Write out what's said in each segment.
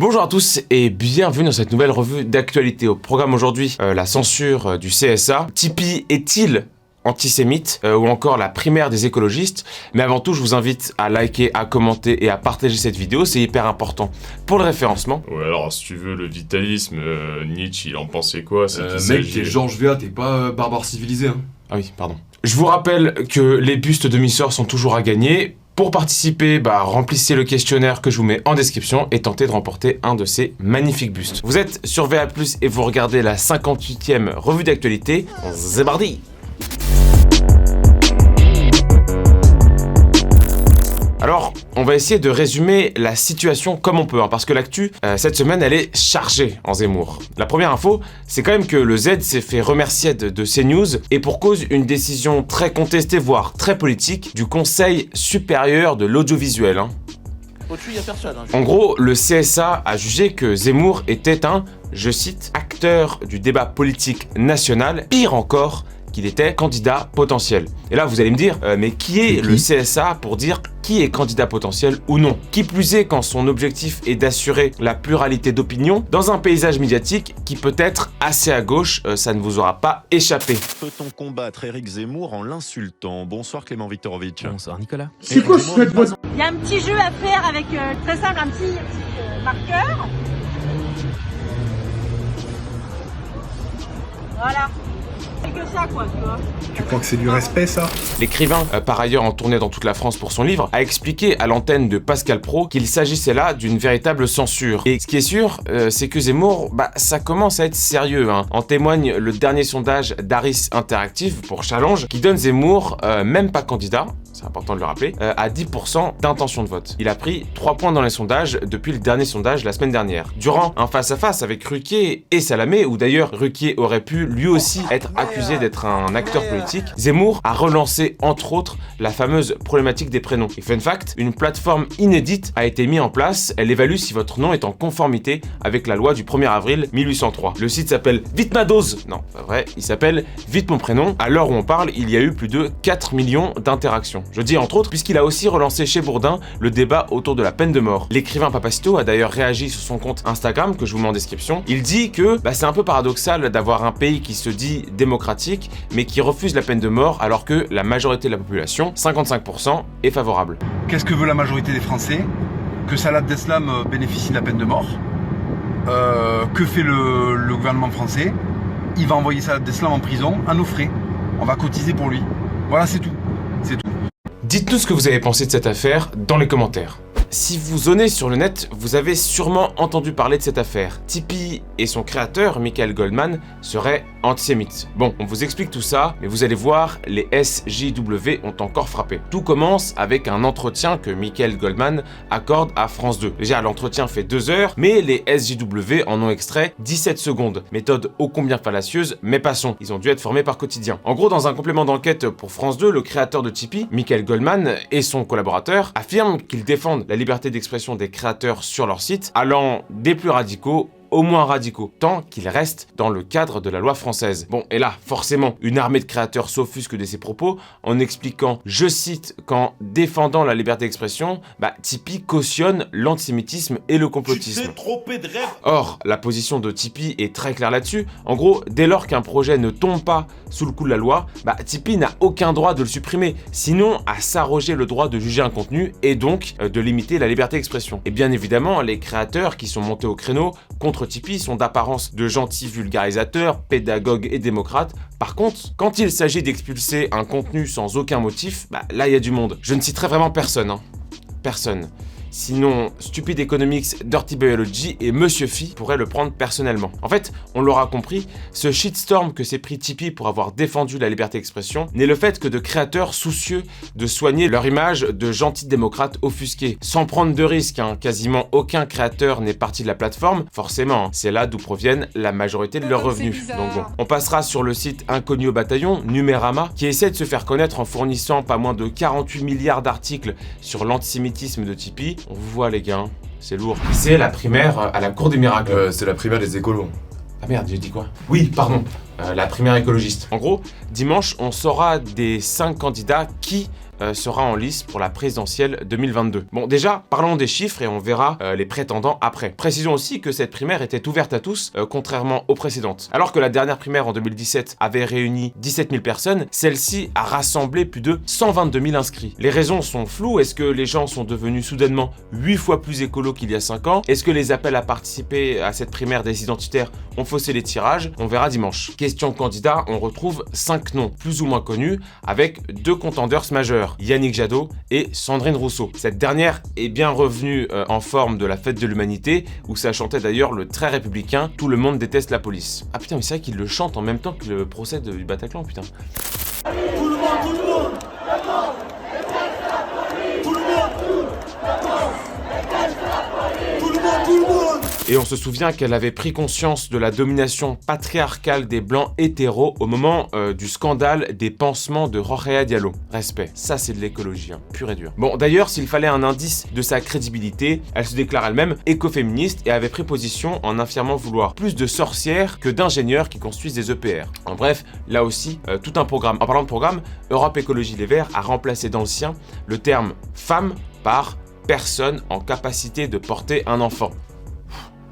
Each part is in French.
Bonjour à tous et bienvenue dans cette nouvelle revue d'actualité. Au programme aujourd'hui, la censure du CSA. Tipeee est-il antisémite ou encore la primaire des écologistes? Mais avant tout, je vous invite à liker, à commenter et à partager cette vidéo, c'est hyper important pour le référencement. Ouais, alors si tu veux, le vitalisme, Nietzsche, il en pensait quoi? Mec, t'es Georges V.A., t'es pas barbare civilisé, hein. Ah oui, pardon. Je vous rappelle que les bustes de Missor sont toujours à gagner. Pour participer, remplissez le questionnaire que je vous mets en description et tentez de remporter un de ces magnifiques bustes. Vous êtes sur VA+, et vous regardez la 58e revue d'actualité. C'est parti! Alors, on va essayer de résumer la situation comme on peut, parce que l'actu, cette semaine, elle est chargée en Zemmour. La première info, c'est quand même que le Z s'est fait remercier de CNews, et pour cause, une décision très contestée, voire très politique, du Conseil supérieur de l'audiovisuel. Au-dessus, y a personne. En gros, le CSA a jugé que Zemmour était un, je cite, acteur du débat politique national, pire encore, qu'il était candidat potentiel. Et là, vous allez me dire, mais qui est le CSA pour dire qui est candidat potentiel ou non? Qui plus est quand son objectif est d'assurer la pluralité d'opinion dans un paysage médiatique qui peut être assez à gauche, ça ne vous aura pas échappé. Peut-on combattre Éric Zemmour en l'insultant? Bonsoir Clément Viktorovitch. Bonsoir Nicolas. C'est quoi cette voix? Il y a un petit jeu à faire avec, très simple, un petit marqueur. Voilà. C'est que ça, quoi, tu vois. Tu crois que c'est du respect, ça? L'écrivain, par ailleurs en tournée dans toute la France pour son livre, a expliqué à l'antenne de Pascal Praud qu'il s'agissait là d'une véritable censure. Et ce qui est sûr, c'est que Zemmour, ça commence à être sérieux. En témoigne le dernier sondage d'Harris Interactive pour Challenge, qui donne Zemmour, même pas candidat, c'est important de le rappeler, à 10% d'intention de vote. Il a pris 3 points dans les sondages depuis le dernier sondage la semaine dernière. Durant un face-à-face avec Ruquier et Salamé, où d'ailleurs Ruquier aurait pu lui aussi être accusé d'être un acteur politique, Zemmour a relancé entre autres la fameuse problématique des prénoms. Et fun fact, une plateforme inédite a été mise en place, elle évalue si votre nom est en conformité avec la loi du 1er avril 1803. Le site s'appelle Vite ma dose. Non, pas vrai, il s'appelle Vite mon prénom. À l'heure où on parle, il y a eu plus de 4 millions d'interactions. Je dis entre autres, puisqu'il a aussi relancé chez Bourdin le débat autour de la peine de mort. L'écrivain Papacito a d'ailleurs réagi sur son compte Instagram, que je vous mets en description. Il dit que c'est un peu paradoxal d'avoir un pays qui se dit démocratique, mais qui refuse la peine de mort alors que la majorité de la population, 55%, est favorable. Qu'est-ce que veut la majorité des Français? Que Salah Abdeslam bénéficie de la peine de mort. Que fait le gouvernement français? Il va envoyer Salah Abdeslam en prison à nos frais. On va cotiser pour lui. Voilà, c'est tout. C'est tout. Dites-nous ce que vous avez pensé de cette affaire dans les commentaires. Si vous zonnez sur le net, vous avez sûrement entendu parler de cette affaire. Tipeee et son créateur, Michael Goldman, seraient antisémites. Bon, on vous explique tout ça, mais vous allez voir, les SJW ont encore frappé. Tout commence avec un entretien que Michael Goldman accorde à France 2. Déjà, l'entretien fait 2 heures, mais les SJW en ont extrait 17 secondes. Méthode ô combien fallacieuse, mais passons. Ils ont dû être formés par Quotidien. En gros, dans un complément d'enquête pour France 2, le créateur de Tipeee, Michael Goldman, et son collaborateur affirment qu'ils défendent la liberté d'expression des créateurs sur leur site, allant des plus radicaux au moins radicaux, tant qu'ils restent dans le cadre de la loi française. Bon, et là, forcément, une armée de créateurs s'offusque de ces propos en expliquant, je cite, qu'en défendant la liberté d'expression, Tipeee cautionne l'antisémitisme et le complotisme. Or, la position de Tipeee est très claire là-dessus. En gros, dès lors qu'un projet ne tombe pas sous le coup de la loi, Tipeee n'a aucun droit de le supprimer, sinon à s'arroger le droit de juger un contenu et donc de limiter la liberté d'expression. Et bien évidemment, les créateurs qui sont montés au créneau contre Tipeee sont d'apparence de gentils vulgarisateurs, pédagogues et démocrates. Par contre, quand il s'agit d'expulser un contenu sans aucun motif, là il y a du monde. Je ne citerai vraiment personne, Personne. Sinon, Stupid Economics, Dirty Biology et Monsieur Phi pourraient le prendre personnellement. En fait, on l'aura compris, ce shitstorm que s'est pris Tipeee pour avoir défendu la liberté d'expression n'est le fait que de créateurs soucieux de soigner leur image de gentils démocrates offusqués. Sans prendre de risques, quasiment aucun créateur n'est parti de la plateforme, forcément, c'est là d'où proviennent la majorité de leurs revenus. Donc bon, on passera sur le site Inconnu au bataillon, Numérama, qui essaie de se faire connaître en fournissant pas moins de 48 milliards d'articles sur l'antisémitisme de Tipeee. On vous voit les gars, c'est lourd. C'est la primaire à la cour des miracles. C'est la primaire des écolos. Ah merde, j'ai dit quoi? Oui, pardon, la primaire écologiste. En gros, dimanche, on saura des 5 candidats qui sera en lice pour la présidentielle 2022. Bon, déjà, parlons des chiffres et on verra les prétendants après. Précisons aussi que cette primaire était ouverte à tous, contrairement aux précédentes. Alors que la dernière primaire en 2017 avait réuni 17 000 personnes, celle-ci a rassemblé plus de 122 000 inscrits. Les raisons sont floues. Est-ce que les gens sont devenus soudainement 8 fois plus écolos qu'il y a 5 ans? Est-ce que les appels à participer à cette primaire des identitaires ont faussé les tirages? On verra dimanche. Question candidat, on retrouve 5 noms plus ou moins connus avec 2 contenders majeurs, Yannick Jadot et Sandrine Rousseau. Cette dernière est bien revenue en forme de la fête de l'humanité où ça chantait d'ailleurs le très républicain « Tout le monde déteste la police ». Ah putain, mais c'est vrai qu'il le chante en même temps que le procès du Bataclan, putain. Tout le monde, d'accord. Et on se souvient qu'elle avait pris conscience de la domination patriarcale des blancs hétéros au moment du scandale des pansements de Rokhaya Diallo. Respect, ça c'est de l'écologie, hein, pur et dur. Bon, d'ailleurs, s'il fallait un indice de sa crédibilité, elle se déclare elle-même écoféministe et avait pris position en affirmant vouloir plus de sorcières que d'ingénieurs qui construisent des EPR. En bref, là aussi, tout un programme. En parlant de programme, Europe Écologie Les Verts a remplacé dans le sien le terme femme par personne en capacité de porter un enfant.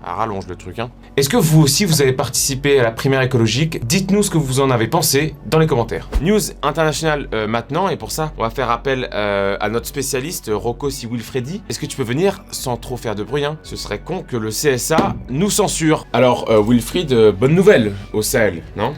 Ah, rallonge le truc, hein. Est-ce que vous aussi vous avez participé à la primaire écologique? Dites-nous ce que vous en avez pensé dans les commentaires. News internationale maintenant, et pour ça, on va faire appel à notre spécialiste Rocco Siwilfredi. Est-ce que tu peux venir sans trop faire de bruit, hein? Ce serait con que le CSA nous censure. Alors, Wilfried, bonne nouvelle au Sahel, non?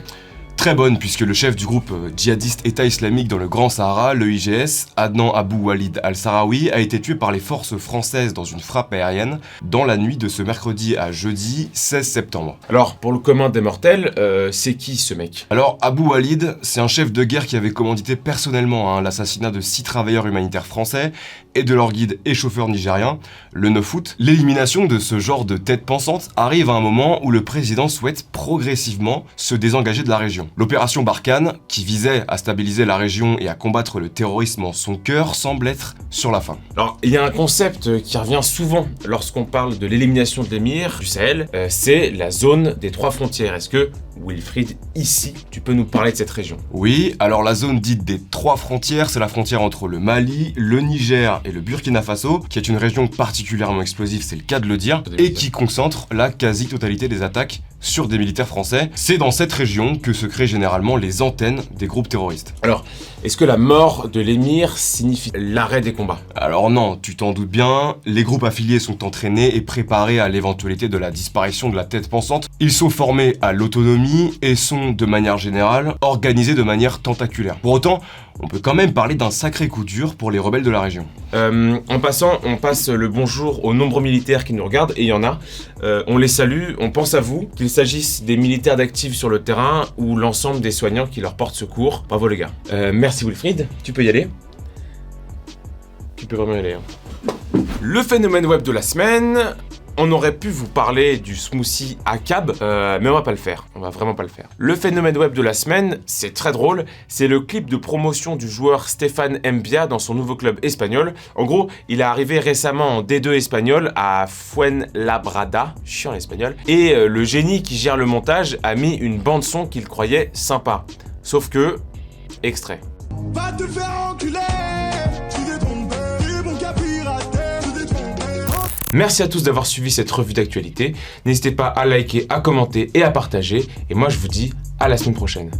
Très bonne, puisque le chef du groupe djihadiste État islamique dans le Grand Sahara, le IGS, Adnan Abou Walid al-Sahraoui, a été tué par les forces françaises dans une frappe aérienne dans la nuit de ce mercredi à jeudi 16 septembre. Alors, pour le commun des mortels, c'est qui ce mec? Alors, Abou Walid, c'est un chef de guerre qui avait commandité personnellement l'assassinat de 6 travailleurs humanitaires français et de leur guide et chauffeur nigérien, le 9 août. L'élimination de ce genre de tête pensante arrive à un moment où le président souhaite progressivement se désengager de la région. L'opération Barkhane, qui visait à stabiliser la région et à combattre le terrorisme en son cœur, semble être sur la fin. Alors, il y a un concept qui revient souvent lorsqu'on parle de l'élimination de l'émir du Sahel, c'est la zone des 3 frontières. Est-ce que, Wilfried, ici, tu peux nous parler de cette région? Oui, alors la zone dite des 3 frontières, c'est la frontière entre le Mali, le Niger et le Burkina Faso, qui est une région particulièrement explosive, c'est le cas de le dire, et qui concentre la quasi-totalité des attaques sur des militaires français. C'est dans cette région que se créent généralement les antennes des groupes terroristes. Alors, est-ce que la mort de l'émir signifie l'arrêt des combats? Alors non, tu t'en doutes bien, les groupes affiliés sont entraînés et préparés à l'éventualité de la disparition de la tête pensante. Ils sont formés à l'autonomie et sont, de manière générale, organisés de manière tentaculaire. Pour autant, on peut quand même parler d'un sacré coup dur pour les rebelles de la région. En passant, on passe le bonjour aux nombreux militaires qui nous regardent, et il y en a. On les salue, on pense à vous, qu'il s'agisse des militaires d'actifs sur le terrain ou l'ensemble des soignants qui leur portent secours. Bravo les gars. Merci Wilfried, tu peux y aller. Tu peux vraiment y aller. Hein. Le phénomène web de la semaine... On aurait pu vous parler du smoothie ACAB, mais on va pas le faire. On va vraiment pas le faire. Le phénomène web de la semaine, c'est très drôle. C'est le clip de promotion du joueur Stéphane Mbia dans son nouveau club espagnol. En gros, il est arrivé récemment en D2 espagnol à Fuenlabrada, chiant l'espagnol, et le génie qui gère le montage a mis une bande son qu'il croyait sympa. Sauf que, extrait. Va te faire enculer, tu t'es trompé, mon gars piraté, tu t'es trompé. Merci à tous d'avoir suivi cette revue d'actualité. N'hésitez pas à liker, à commenter et à partager. Et moi, je vous dis à la semaine prochaine.